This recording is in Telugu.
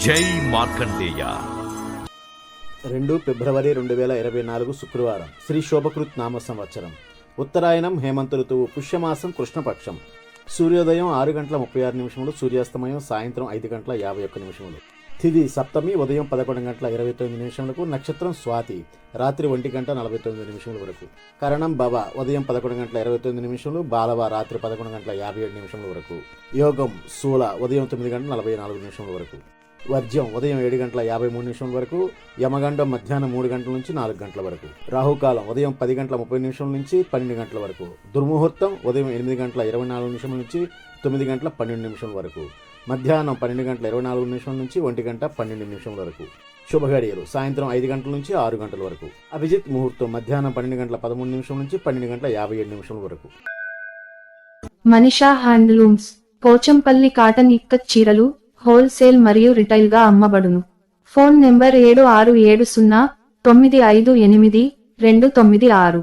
జై మార్కండేయ. 2 ఫిబ్రవరి 2024 శుక్రవారం. శ్రీ శోభకృత్ నామ సంవత్సరం. ఉత్తరాయణం హేమంత ఋతువు. పుష్యమాసం కృష్ణపక్షం. సూర్యోదయం 6:36, సూర్యాస్తమయం సాయంత్రం 5:51. తిథి సప్తమి, ఉదయం 11:29. నక్షత్రం స్వాతి, రాత్రి 1:49 వరకు. కరణం భవ, ఉదయం 11:29, బాలవ రాత్రి 11:57 వరకు. యోగం శూల, ఉదయం 9:44 వరకు. వర్జ్యం ఉదయం 7:53 వరకు. యమగండం మధ్యాహ్నం 3 గంటల నుంచి 4 గంటల వరకు. రాహుకాలం ఉదయం 10:30 నుంచి 12 గంటల వరకు. దుర్ముహూర్తం ఉదయం 8:24 నుంచి 9:12 వరకు. మధ్యాహ్నం 12:24 నుంచి 1:12 వరకు. శుభగడియలు సాయంత్రం 5 గంటల నుంచి 6 గంటల వరకు. అభిజిత్ ముహూర్తం మధ్యాహ్నం 12:13 నుంచి 12:57 వరకు. మనీషా హ్యాండ్లూమ్స్, పోచంపల్లి కాటన్ ఇక్కత్ చీరలు హోల్సేల్ మరియు రిటైల్ గా అమ్మబడును. Phone number 7670958296.